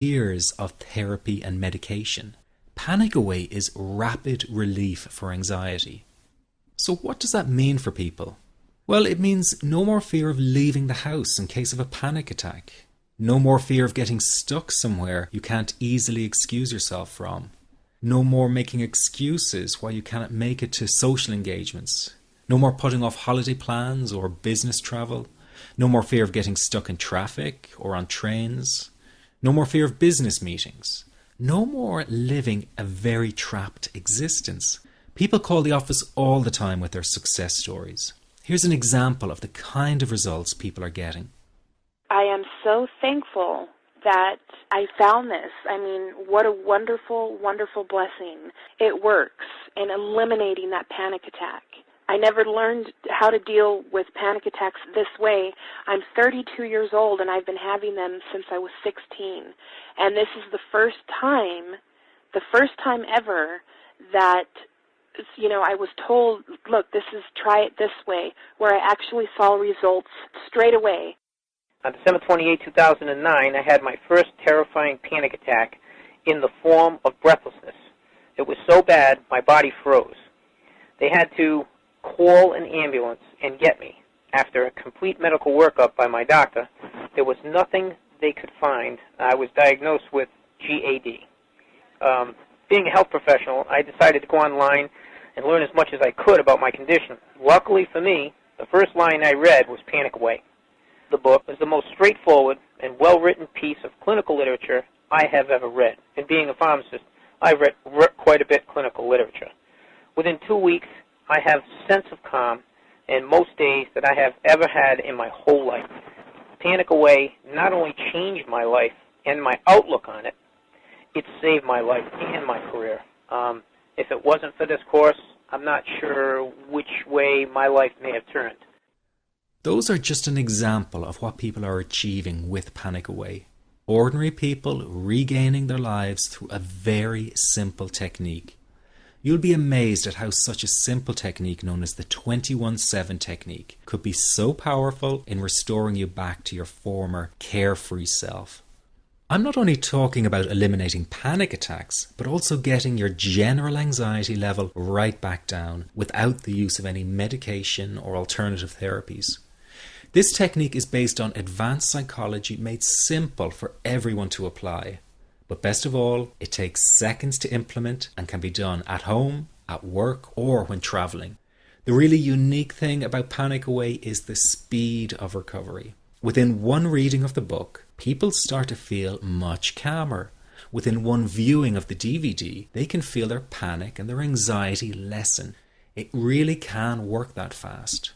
years of therapy and medication. Panic Away is rapid relief for anxiety. So what does that mean for people? Well, it means no more fear of leaving the house in case of a panic attack. No more fear of getting stuck somewhere you can't easily excuse yourself from. No more making excuses why you cannot make it to social engagements. No more putting off holiday plans or business travel. No more fear of getting stuck in traffic or on trains. No more fear of business meetings. No more living a very trapped existence. People call the office all the time with their success stories. Here's an example of the kind of results people are getting. I am so thankful that I found this. I mean, what a wonderful, wonderful blessing. It works in eliminating that panic attack. I never learned how to deal with panic attacks this way. I'm 32 years old and I've been having them since I was 16. And this is the first time ever that, I was told, look, try it this way, where I actually saw results straight away. On December 28, 2009, I had my first terrifying panic attack in the form of breathlessness. It was so bad, my body froze. They had to call an ambulance and get me. After a complete medical workup by my doctor, there was nothing they could find. I was diagnosed with GAD. Being a health professional, I decided to go online and learn as much as I could about my condition. Luckily for me, the first line I read was Panic Away. The book is the most straightforward and well-written piece of clinical literature I have ever read. And being a pharmacist, I've read quite a bit of clinical literature. Within 2 weeks, I have a sense of calm in most days that I have ever had in my whole life. Panic Away not only changed my life and my outlook on it, it saved my life and my career. If it wasn't for this course, I'm not sure which way my life may have turned. Those are just an example of what people are achieving with Panic Away. Ordinary people regaining their lives through a very simple technique. You'll be amazed at how such a simple technique known as the 21-7 technique could be so powerful in restoring you back to your former carefree self. I'm not only talking about eliminating panic attacks, but also getting your general anxiety level right back down without the use of any medication or alternative therapies. This technique is based on advanced psychology made simple for everyone to apply. But best of all, it takes seconds to implement and can be done at home, at work, or when traveling. The really unique thing about Panic Away is the speed of recovery. Within one reading of the book, people start to feel much calmer. Within one viewing of the DVD, they can feel their panic and their anxiety lessen. It really can work that fast.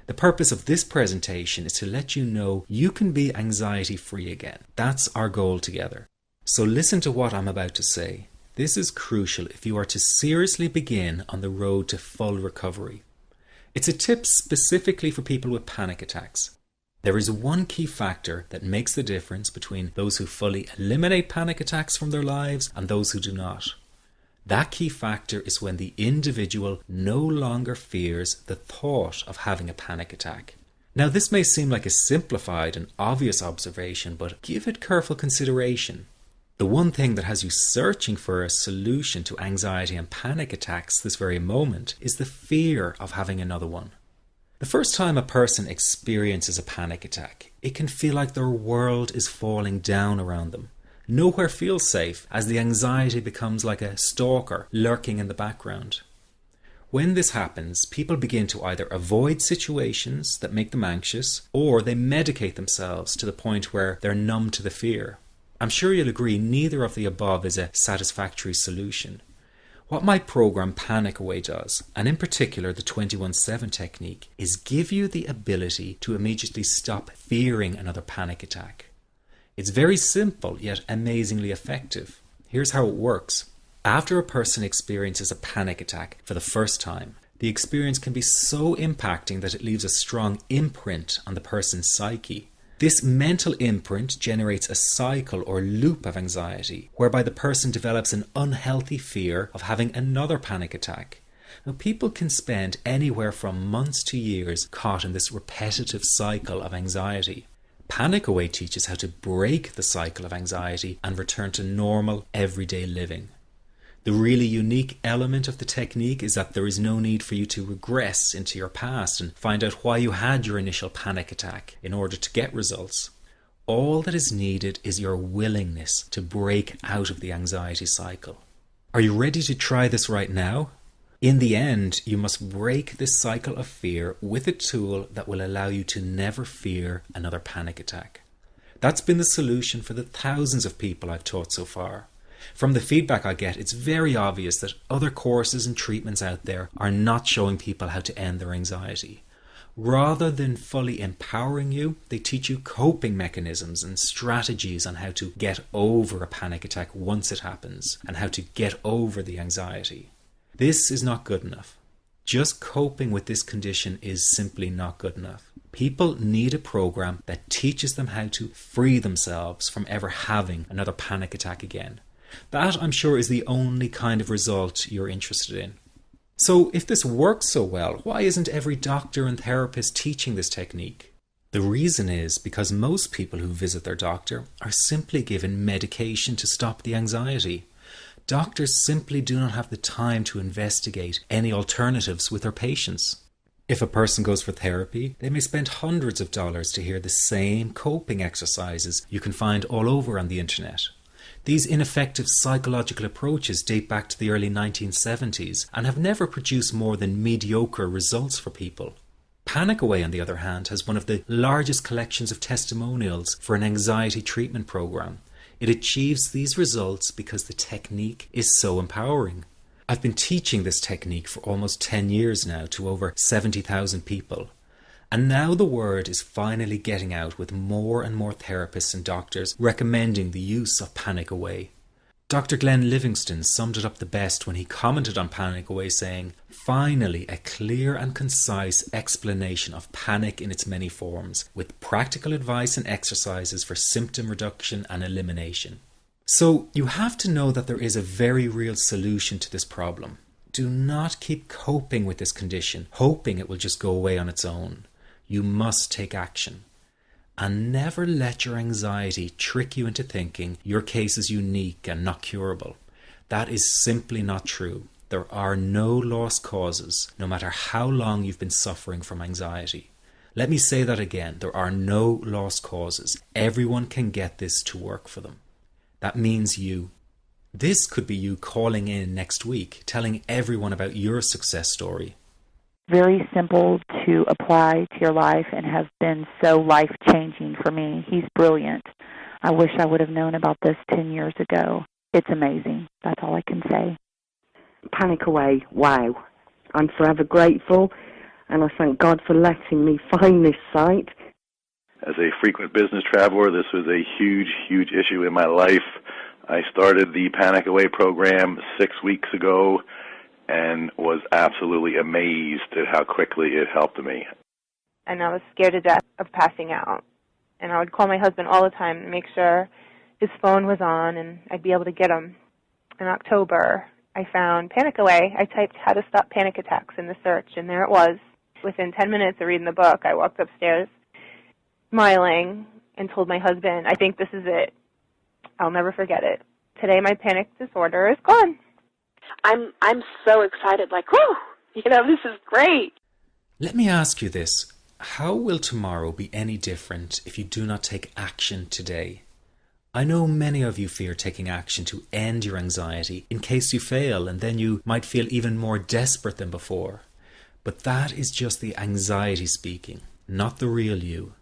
The purpose of this presentation is to let you know you can be anxiety-free again. That's our goal together. So listen to what I'm about to say. This is crucial if you are to seriously begin on the road to full recovery. It's a tip specifically for people with panic attacks. There is one key factor that makes the difference between those who fully eliminate panic attacks from their lives and those who do not. That key factor is when the individual no longer fears the thought of having a panic attack. Now, this may seem like a simplified and obvious observation, but give it careful consideration. The one thing that has you searching for a solution to anxiety and panic attacks this very moment is the fear of having another one. The first time a person experiences a panic attack, it can feel like their world is falling down around them. Nowhere feels safe as the anxiety becomes like a stalker lurking in the background. When this happens, people begin to either avoid situations that make them anxious, or they medicate themselves to the point where they're numb to the fear. I'm sure you'll agree neither of the above is a satisfactory solution. What my program Panic Away does, and in particular the 21-7 technique, is give you the ability to immediately stop fearing another panic attack. It's very simple yet amazingly effective. Here's how it works. After a person experiences a panic attack for the first time, the experience can be so impacting that it leaves a strong imprint on the person's psyche. This mental imprint generates a cycle or loop of anxiety, whereby the person develops an unhealthy fear of having another panic attack. Now, people can spend anywhere from months to years caught in this repetitive cycle of anxiety. Panic Away teaches how to break the cycle of anxiety and return to normal, everyday living. The really unique element of the technique is that there is no need for you to regress into your past and find out why you had your initial panic attack in order to get results. All that is needed is your willingness to break out of the anxiety cycle. Are you ready to try this right now? In the end, you must break this cycle of fear with a tool that will allow you to never fear another panic attack. That's been the solution for the thousands of people I've taught so far. From the feedback I get, it's very obvious that other courses and treatments out there are not showing people how to end their anxiety. Rather than fully empowering you, they teach you coping mechanisms and strategies on how to get over a panic attack once it happens and how to get over the anxiety. This is not good enough. Just coping with this condition is simply not good enough. People need a program that teaches them how to free themselves from ever having another panic attack again. That, I'm sure, is the only kind of result you're interested in. So if this works so well, why isn't every doctor and therapist teaching this technique? The reason is because most people who visit their doctor are simply given medication to stop the anxiety. Doctors simply do not have the time to investigate any alternatives with their patients. If a person goes for therapy, they may spend hundreds of dollars to hear the same coping exercises you can find all over on the internet. These ineffective psychological approaches date back to the early 1970s and have never produced more than mediocre results for people. Panic Away, on the other hand, has one of the largest collections of testimonials for an anxiety treatment program. It achieves these results because the technique is so empowering. I've been teaching this technique for almost 10 years now to over 70,000 people. And now the word is finally getting out with more and more therapists and doctors recommending the use of Panic Away. Dr. Glenn Livingston summed it up the best when he commented on Panic Away saying, "Finally, a clear and concise explanation of panic in its many forms, with practical advice and exercises for symptom reduction and elimination." So you have to know that there is a very real solution to this problem. Do not keep coping with this condition, hoping it will just go away on its own. You must take action. And never let your anxiety trick you into thinking your case is unique and not curable. That is simply not true. There are no lost causes, no matter how long you've been suffering from anxiety. Let me say that again. There are no lost causes. Everyone can get this to work for them. That means you. This could be you calling in next week, telling everyone about your success story. Very simple to apply to your life and have been so life-changing for me. He's brilliant. I wish I would have known about this 10 years ago. It's amazing. That's all I can say. Panic Away, wow. I'm forever grateful, and I thank God for letting me find this site. As a frequent business traveler, this was a huge, huge issue in my life. I started the Panic Away program 6 weeks ago and was absolutely amazed at how quickly it helped me. And I was scared to death of passing out. And I would call my husband all the time to make sure his phone was on and I'd be able to get him. In October, I found Panic Away. I typed "how to stop panic attacks" in the search, and there it was. Within 10 minutes of reading the book, I walked upstairs smiling and told my husband, "I think this is it. I'll never forget it. Today my panic disorder is gone." I'm so excited, like, whoo, this is great. Let me ask you this. How will tomorrow be any different if you do not take action today? I know many of you fear taking action to end your anxiety in case you fail, and then you might feel even more desperate than before. But that is just the anxiety speaking, not the real you.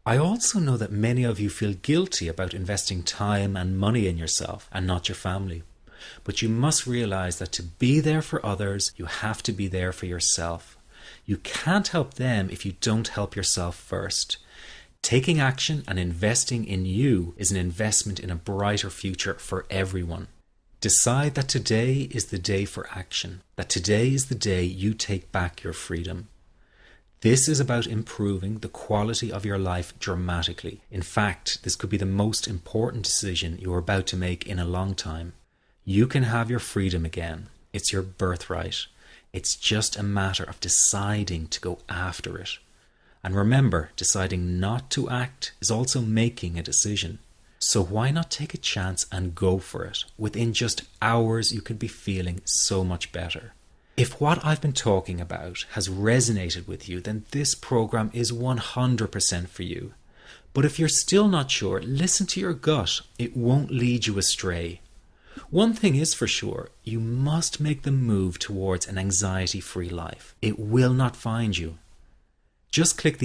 I also know that many of you feel guilty about investing time and money in yourself and not your family. But you must realize that to be there for others, you have to be there for yourself. You can't help them if you don't help yourself first. Taking action and investing in you is an investment in a brighter future for everyone. Decide that today is the day for action, that today is the day you take back your freedom. This is about improving the quality of your life dramatically. In fact, this could be the most important decision you are about to make in a long time. You can have your freedom again. It's your birthright. It's just a matter of deciding to go after it. And remember, deciding not to act is also making a decision. So why not take a chance and go for it? Within just hours, you could be feeling so much better. If what I've been talking about has resonated with you, then this program is 100% for you. But if you're still not sure, listen to your gut. It won't lead you astray. One thing is for sure, you must make the move towards an anxiety-free life. It will not find you. Just click the